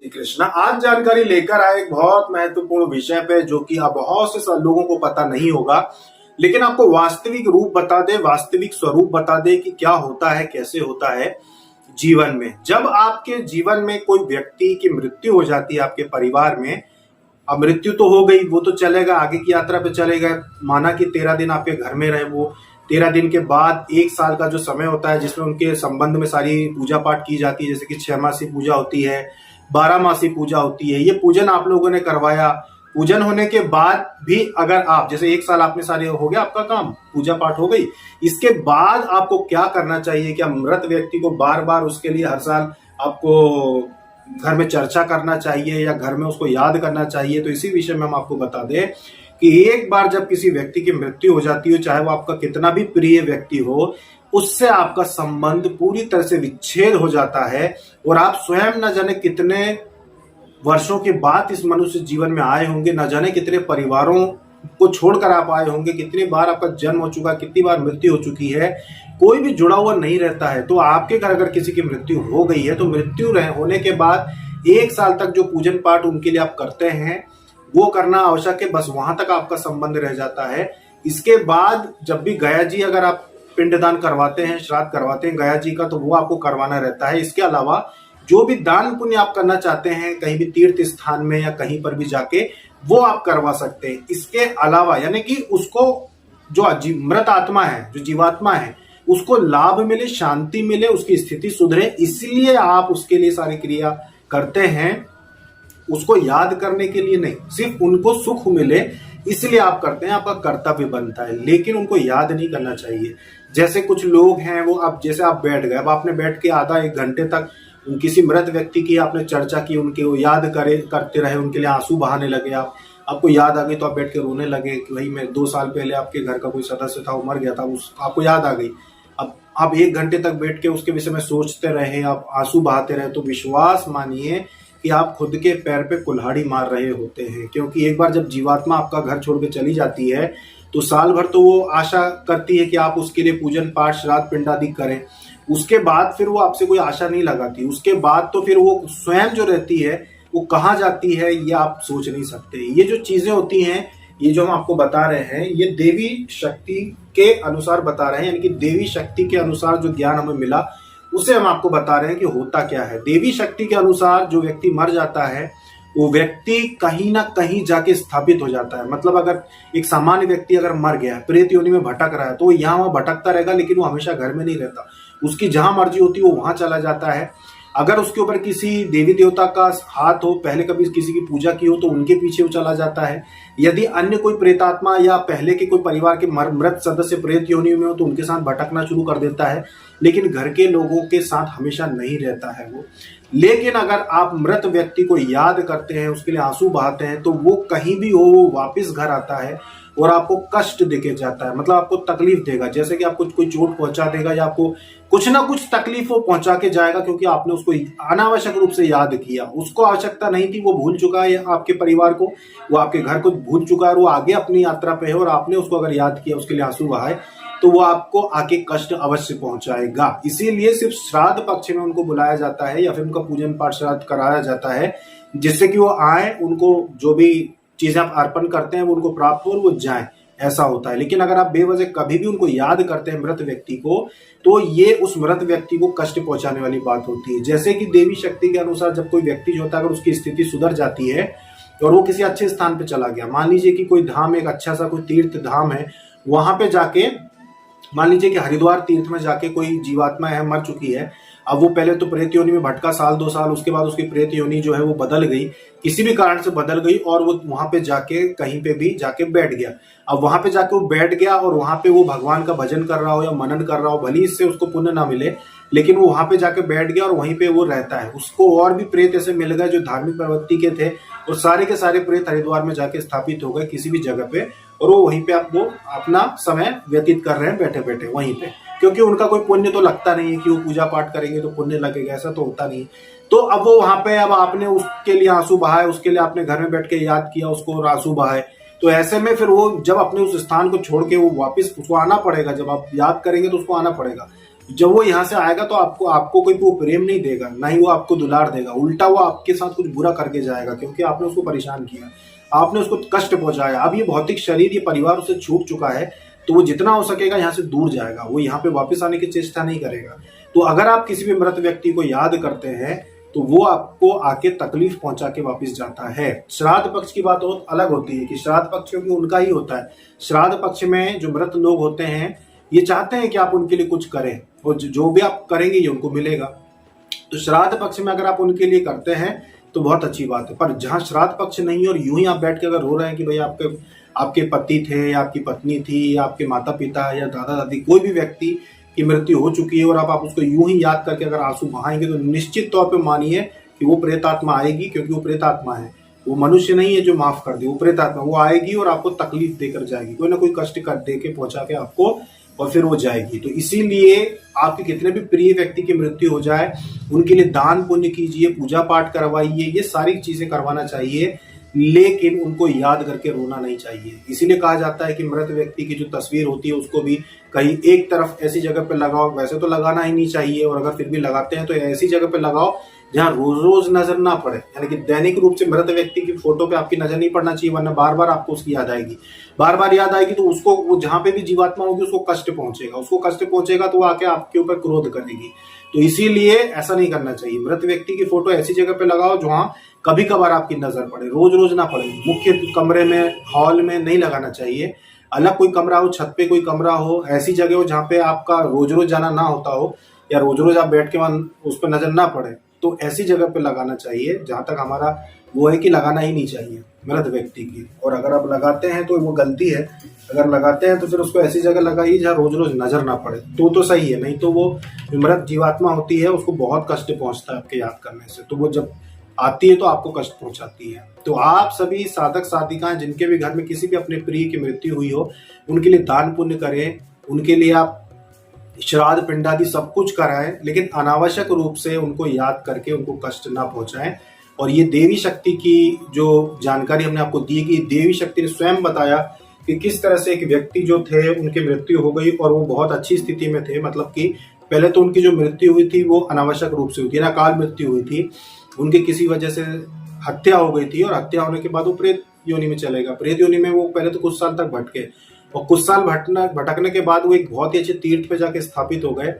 श्री कृष्णा आज जानकारी लेकर आए एक बहुत महत्वपूर्ण विषय पे, जो कि आप बहुत से लोगों को पता नहीं होगा, लेकिन आपको वास्तविक रूप बता दे, वास्तविक स्वरूप बता दे कि क्या होता है, कैसे होता है जीवन में। जब आपके जीवन में कोई व्यक्ति की मृत्यु हो जाती है आपके परिवार में, अब मृत्यु तो हो गई, वो तो चलेगा, आगे की यात्रा पे चलेगा। माना कि 13 दिन आपके घर में रहे, वो 13 दिन के बाद 1 साल का जो समय होता है जिसमें उनके संबंध में सारी पूजा पाठ की जाती है, जैसे कि 6 मासी पूजा होती है, 12 मासी पूजा होती है। ये पूजन आप लोगों ने करवाया। पूजन होने के बाद भी अगर आप, जैसे 1 साल आपने सारे हो गया आपका काम, पूजा पाठ हो गई, इसके बाद आपको क्या करना चाहिए? क्या मृत व्यक्ति को बार बार उसके लिए हर साल आपको घर में चर्चा करना चाहिए या घर में उसको याद करना चाहिए? तो इसी विषय में हम आपको बता दें कि एक बार जब किसी व्यक्ति की मृत्यु हो जाती है, चाहे वो आपका कितना भी प्रिय व्यक्ति हो, उससे आपका संबंध पूरी तरह से विच्छेद हो जाता है और आप स्वयं न जाने कितने वर्षों के बाद इस मनुष्य जीवन में आए होंगे, न जाने कितने परिवारों को छोड़कर आप आए होंगे, कितनी बार आपका जन्म हो चुका, कितनी बार मृत्यु हो चुकी है, कोई भी जुड़ा हुआ नहीं रहता है। तो आपके घर अगर किसी की मृत्यु हो गई है, तो मृत्यु होने के बाद 1 साल तक जो पूजन पाठ उनके लिए आप करते हैं वो करना आवश्यक है। बस वहां तक आपका संबंध रह जाता है। इसके बाद जब भी गया जी अगर आप पिंडदान करवाते हैं, श्राद्ध करवाते हैं गया जी का, तो वो आपको करवाना रहता है। इसके अलावा जो भी दान पुण्य आप करना चाहते हैं, कहीं भी तीर्थ स्थान में या कहीं पर भी जाके, वो आप करवा सकते हैं। इसके अलावा यानी कि उसको जो मृत आत्मा है, जो जीवात्मा है, उसको लाभ मिले, शांति मिले, उसकी स्थिति सुधरे, इसलिए आप उसके लिए सारी क्रिया करते हैं। उसको याद करने के लिए नहीं, सिर्फ उनको सुख मिले इसलिए आप करते हैं, आपका कर्तव्य बनता है, लेकिन उनको याद नहीं करना चाहिए। जैसे कुछ लोग हैं, वो अब जैसे आप बैठ गए, अब आपने बैठ के आधा 1 घंटे तक किसी मृत व्यक्ति की आपने चर्चा की, उनके वो याद करते रहे, उनके लिए आंसू बहाने लगे। आपको याद आ गई तो आप बैठ के रोने लगे कि भाई मैं 2 साल पहले आपके घर का कोई सदस्य था, वो मर गया था, आपको याद आ गई। अब आप 1 घंटे तक बैठ के उसके विषय में सोचते रहे, आप आंसू बहाते रहे, तो विश्वास मानिए कि आप खुद के पैर पे कुल्हाड़ी मार रहे होते हैं। क्योंकि एक बार जब जीवात्मा आपका घर छोड़ के चली जाती है, तो साल भर तो वो आशा करती है कि आप उसके लिए पूजन पाठ श्राद्ध पिंड आदि करें। उसके बाद फिर वो आपसे कोई आशा नहीं लगाती। उसके बाद तो फिर वो स्वयं जो रहती है वो कहाँ जाती है, ये आप सोच नहीं सकते। ये जो चीजें होती हैं, ये जो हम आपको बता रहे हैं, ये देवी शक्ति के अनुसार बता रहे हैं, यानी कि देवी शक्ति के अनुसार जो ज्ञान हमें मिला उसे हम आपको बता रहे हैं कि होता क्या है। देवी शक्ति के अनुसार जो व्यक्ति मर जाता है, वो व्यक्ति कहीं ना कहीं जाके स्थापित हो जाता है। मतलब अगर एक सामान्य व्यक्ति अगर मर गया है, प्रेत योनि में भटक रहा है, तो वो यहाँ वहां भटकता रहेगा, लेकिन वो हमेशा घर में नहीं रहता। उसकी जहां मर्जी होती है वो वहां चला जाता है। अगर उसके ऊपर किसी देवी देवता का हाथ हो, पहले कभी किसी की पूजा की हो, तो उनके पीछे वो चला जाता है। यदि अन्य कोई प्रेतात्मा या पहले के कोई परिवार के मृत सदस्य प्रेत योनि में हो, तो उनके साथ भटकना शुरू कर देता है, लेकिन घर के लोगों के साथ हमेशा नहीं रहता है वो। लेकिन अगर आप मृत व्यक्ति को याद करते हैं, उसके लिए आंसू बहाते हैं, तो वो कहीं भी हो वो वापस घर आता है और आपको कष्ट देके जाता है। मतलब आपको तकलीफ देगा, जैसे कि आपको कोई चोट पहुंचा देगा या आपको कुछ ना कुछ तकलीफ वो पहुंचा के जाएगा, क्योंकि आपने उसको अनावश्यक रूप से याद किया। उसको आवश्यकता नहीं थी, वो भूल चुका है आपके परिवार को, वो आपके घर को भूल चुका है, वो आगे अपनी यात्रा पे है, और आपने उसको अगर याद किया, उसके लिए आंसू बहाए, तो वो आपको आके कष्ट अवश्य पहुंचाएगा। इसीलिए सिर्फ श्राद्ध पक्ष में उनको बुलाया जाता है या फिर उनका पूजन पाठ श्राद्ध कराया जाता है, जिससे कि वो आए, उनको जो भी चीजें आप अर्पण करते हैं वो उनको प्राप्त हो और वो जाए, ऐसा होता है। लेकिन अगर आप बेवजह कभी भी उनको याद करते हैं मृत व्यक्ति को, तो ये उस मृत व्यक्ति को कष्ट पहुंचाने वाली बात होती है। जैसे कि देवी शक्ति के अनुसार जब कोई व्यक्ति जो होता है, अगर उसकी स्थिति सुधर जाती है और वो किसी अच्छे स्थान पे चला गया, मान लीजिए कि कोई धाम, एक अच्छा सा कोई तीर्थ धाम है, वहां पे जाके, मान लीजिए कि हरिद्वार तीर्थ में जाके कोई जीवात्मा है, मर चुकी है। अब वो पहले तो प्रेत योनि में भटका 1-2 साल, उसके बाद उसकी प्रेत योनि जो है वो बदल गई, किसी भी कारण से बदल गई, और वो वहां पे जाके कहीं पे भी जाके बैठ गया। अब वहां पे जाके वो बैठ गया और वहां पे वो भगवान का भजन कर रहा हो या मनन कर रहा हो, भले इससे उसको पुण्य ना मिले, लेकिन वो वहां पे जाके बैठ गया और वहीं पे वो रहता है। उसको और भी प्रेत ऐसे मिल गए जो धार्मिक प्रवृत्ति के थे, और सारे के सारे प्रेत हरिद्वार में जाके स्थापित हो गए किसी भी जगह पे, और वो वहीं पे वो अपना समय व्यतीत कर रहे हैं बैठे बैठे वहीं पे, क्योंकि उनका कोई पुण्य तो लगता नहीं है कि वो पूजा पाठ करेंगे तो पुण्य लगेगा, ऐसा तो होता नहीं। तो अब वो वहां पे, अब आपने उसके लिए आंसू बहाए, उसके लिए आपने घर में बैठ के याद किया उसको और आंसू बहाए, तो ऐसे में फिर वो जब अपने उस स्थान को छोड़ के वो वापस उसको आना पड़ेगा। जब आप याद करेंगे तो उसको आना पड़ेगा। जब वो यहाँ से आएगा तो आपको आपको कोई वो प्रेम नहीं देगा, ना ही वो आपको दुलार देगा, उल्टा वो आपके साथ कुछ बुरा करके जाएगा, क्योंकि आपने उसको परेशान किया, आपने उसको कष्ट पहुंचाया। अब ये भौतिक शरीर, ये परिवार उससे छूट चुका है, तो वो जितना हो सकेगा यहाँ से दूर जाएगा, वो यहाँ पे वापस आने की चेष्टा नहीं करेगा। तो अगर आप किसी भी मृत व्यक्ति को याद करते हैं तो वो आपको आके तकलीफ पहुंचा के वापस जाता है। श्राद्ध पक्ष की बात बहुत अलग होती है कि श्राद्ध पक्ष क्योंकि उनका ही होता है। श्राद्ध पक्ष में जो मृत लोग होते हैं ये चाहते हैं कि आप उनके लिए कुछ करें, और जो भी आप करेंगे ये उनको मिलेगा। तो श्राद्ध पक्ष में अगर आप उनके लिए करते हैं तो बहुत अच्छी बात है। पर जहां श्राद्ध पक्ष नहीं और यूं ही आप बैठ के अगर रो रहे हैं कि भाई आपके पति थे या आपकी पत्नी थी या आपके माता पिता या दादा दादी, कोई भी व्यक्ति की मृत्यु हो चुकी है और आप उसको यूं ही याद करके अगर आंसू बहाएंगे तो निश्चित तौर पे मानिए कि वो प्रेतात्मा आएगी, क्योंकि वो प्रेतात्मा है, वो मनुष्य नहीं है जो माफ कर दे, वो प्रेतात्मा, वो आएगी और आपको तकलीफ देकर जाएगी, कोई ना कोई कष्ट कर दे के पहुंचा के आपको, और फिर वो जाएगी। तो इसीलिए आपके कितने भी प्रिय व्यक्ति की मृत्यु हो जाए उनके लिए दान पुण्य कीजिए, पूजा पाठ करवाइए, ये सारी चीजें करवाना चाहिए, लेकिन उनको याद करके रोना नहीं चाहिए। इसीलिए कहा जाता है कि मृत व्यक्ति की जो तस्वीर होती है उसको भी कहीं एक तरफ ऐसी जगह पे लगाओ। वैसे तो लगाना ही नहीं चाहिए, और अगर फिर भी लगाते हैं तो ऐसी जगह पे लगाओ जहां रोज रोज नजर ना पड़े, यानी कि दैनिक रूप से मृत व्यक्ति की फोटो पे आपकी नजर नहीं पड़ना चाहिए, वरना बार बार आपको उसकी याद आएगी, बार बार याद आएगी, तो उसको, वो जहां पे भी जीवात्मा होगी उसको कष्ट पहुंचेगा, उसको कष्ट पहुंचेगा तो वो आके आपके ऊपर क्रोध करेगी। तो इसीलिए ऐसा नहीं करना चाहिए। मृत व्यक्ति की फोटो ऐसी जगह पे लगाओ जहां कभी कभार आपकी नजर पड़े, रोज रोज ना पड़े। मुख्य कमरे में, हॉल में नहीं लगाना चाहिए, अलग कोई कमरा हो, छत पे कोई कमरा हो, ऐसी जगह हो जहाँ पे आपका रोज रोज जाना ना होता हो या रोज रोज आप बैठ के उस पर नजर ना पड़े, तो ऐसी जगह पे लगाना चाहिए। जहां तक हमारा वो है कि लगाना ही नहीं चाहिए मृत व्यक्ति की। और अगर आप लगाते हैं तो वो गलती है, अगर लगाते हैं तो फिर उसको ऐसी जगह लगाइए जहाँ रोज रोज नजर ना पड़े, तो सही है। नहीं तो वो मृत जीवात्मा होती है, उसको बहुत कष्ट पहुंचता है आपके याद करने से, तो वो जब आती है तो आपको कष्ट पहुंचाती है। तो आप सभी साधक साधिकाएं जिनके भी घर में किसी भी अपने प्रिय की मृत्यु हुई हो, उनके लिए दान पुण्य करें, उनके लिए आप श्राद्ध पिंड आदि सब कुछ कराएं, लेकिन अनावश्यक रूप से उनको याद करके उनको कष्ट ना पहुंचाएं। और ये देवी शक्ति की जो जानकारी हमने आपको दी कि देवी शक्ति ने स्वयं बताया कि किस तरह से एक व्यक्ति जो थे उनकी मृत्यु हो गई और वो बहुत अच्छी स्थिति में थे। मतलब कि पहले तो उनकी जो मृत्यु हुई थी वो अनावश्यक रूप से हुई थी, अकाल मृत्यु हुई थी, उनकी किसी वजह से हत्या हो गई थी, और हत्या होने के बाद वो प्रेत योनि में चलेगा। प्रेत योनि में वो पहले तो कुछ साल तक भटके, और कुछ साल भटकने के बाद वो एक बहुत ही अच्छे तीर्थ पे जाके स्थापित हो गए,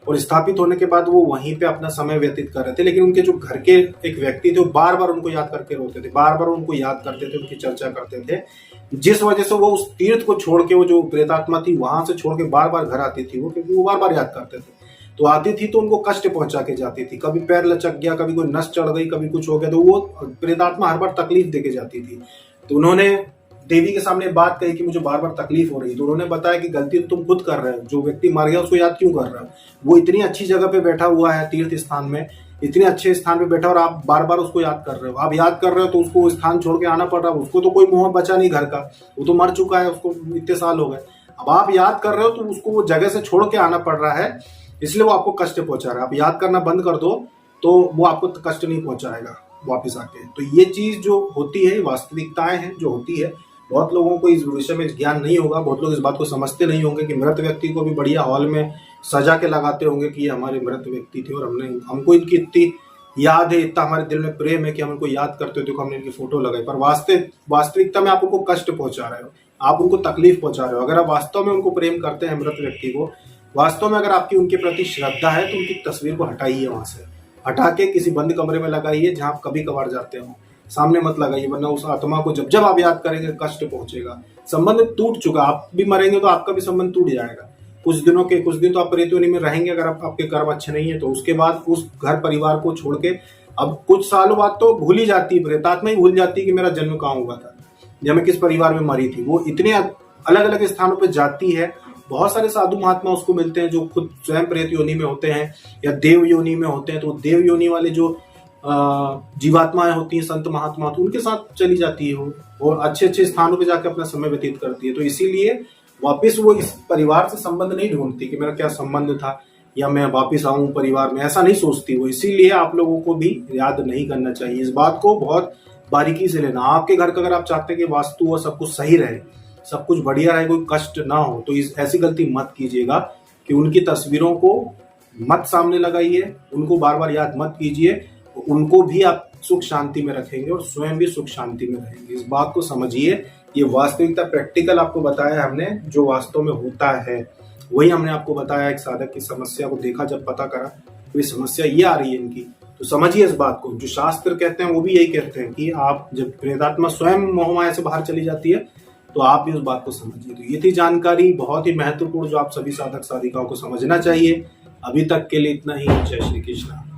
और स्थापित होने के बाद वो वहीं पे अपना समय व्यतीत कर रहे थे। लेकिन उनके जो घर के एक व्यक्ति थे वो बार बार उनको याद करके रोते थे, बार बार उनको याद करते थे, उनकी चर्चा करते थे, जिस वजह से वो उस तीर्थ को छोड़ के, वो जो प्रेतात्मा थी वहां से छोड़ के बार बार घर आती थी वो, क्योंकि वो बार बार याद करते थे। तो आती थी तो उनको कष्ट पहुंचा के जाती थी, कभी पैर लचक गया, कभी कोई नस चढ़ गई, कभी कुछ हो गया, तो वो प्रेतात्मा हर बार तकलीफ देके जाती थी। तो उन्होंने देवी के सामने बात कही कि मुझे बार बार तकलीफ हो रही है। तो उन्होंने बताया कि गलती तो तुम खुद कर रहे हो, जो व्यक्ति मर गया उसको याद क्यों कर रहे हो, वो इतनी अच्छी जगह पे बैठा हुआ है, तीर्थ स्थान में, इतने अच्छे स्थान पे बैठा, और आप बार बार उसको याद कर रहे हो। आप याद कर रहे हो तो उसको स्थान छोड़ के आना पड़ रहा है, उसको तो कोई मोह बचा नहीं घर का, वो तो मर चुका है, उसको इतने साल हो गए। अब आप याद कर रहे हो तो उसको वो जगह से छोड़ के आना पड़ रहा है, इसलिए वो आपको कष्ट पहुंचा रहा है। आप याद करना बंद कर दो तो वो आपको कष्ट नहीं पहुंचाएगा वापिस आके। तो ये चीज जो होती है, वास्तविकताएं हैं जो होती है। बहुत लोगों को इस विषय में ज्ञान नहीं होगा, बहुत लोग इस बात को समझते नहीं होंगे कि मृत व्यक्ति को भी बढ़िया हॉल में सजा के लगाते होंगे कि ये हमारे मृत व्यक्ति थे और हमको इनकी इतनी याद है, इतना हमारे दिल में प्रेम है कि हम उनको याद करते हो, देखो हमने इनकी फोटो लगाई। पर वास्तविकता में आप उनको कष्ट पहुंचा रहे हो, आप उनको तकलीफ पहुंचा रहे हो। अगर आप वास्तव में उनको प्रेम करते हैं, मृत व्यक्ति को वास्तव में अगर आपकी उनके प्रति श्रद्धा है, तो उनकी तस्वीर को हटाइए, वहां से हटा के किसी बंद कमरे में लगाइए जहां आप कभी कभार जाते हो, सामने मत लगाइए, वरना उस आत्मा को जब जब आप याद करेंगे कष्ट पहुंचेगा। संबंध टूट चुका, आप भी मरेंगे तो आपका भी संबंध टूट जाएगा। कुछ दिन तो आप प्रेत योनि में रहेंगे अगर आपके कर्म अच्छे नहीं है तो। उसके बाद उस घर परिवार को छोड़ के अब कुछ सालों बाद तो भूल ही जाती है, प्रेतात्मा ही भूल जाती है कि मेरा जन्म कहाँ हुआ था या मैं किस परिवार में मरी थी। वो इतने अलग अलग स्थानों पर जाती है। बहुत सारे साधु महात्मा उसको मिलते हैं जो खुद स्वयं प्रेत योनि में होते हैं या देव योनि में होते हैं। तो देव योनि वाले जो जीवात्माएं होती हैं, संत महात्मा, तो उनके साथ चली जाती है वो, और अच्छे अच्छे स्थानों पे जाकर अपना समय व्यतीत करती है। तो इसीलिए वापस वो इस परिवार से संबंध नहीं ढूंढती कि मेरा क्या संबंध था या मैं वापस आऊं परिवार में, ऐसा नहीं सोचती वो। इसीलिए आप लोगों को भी याद नहीं करना चाहिए। इस बात को बहुत बारीकी से लेना। आपके घर का अगर आप चाहते हैं कि वास्तु और सब कुछ सही रहे, सब कुछ बढ़िया रहे, कोई कष्ट ना हो, तो ऐसी गलती मत कीजिएगा कि उनकी तस्वीरों को मत सामने लगाइए, उनको बार बार याद मत कीजिए, उनको भी आप सुख शांति में रखेंगे और स्वयं भी सुख शांति में रहेंगे। इस बात को समझिए। ये वास्तविकता प्रैक्टिकल आपको बताया हमने, जो वास्तव में होता है वही हमने आपको बताया। एक साधक की समस्या को देखा, जब पता करा तो ये समस्या ये आ रही है इनकी, तो समझिए इस बात को। जो शास्त्र कहते हैं वो भी यही कहते हैं कि आप जब प्रेतात्मा स्वयं मोहमाया से बाहर चली जाती है तो आप भी उस बात को समझिए। तो ये थी जानकारी बहुत ही महत्वपूर्ण, जो आप सभी साधक साधिकाओं को समझना चाहिए। अभी तक के लिए इतना ही। जय श्री कृष्ण।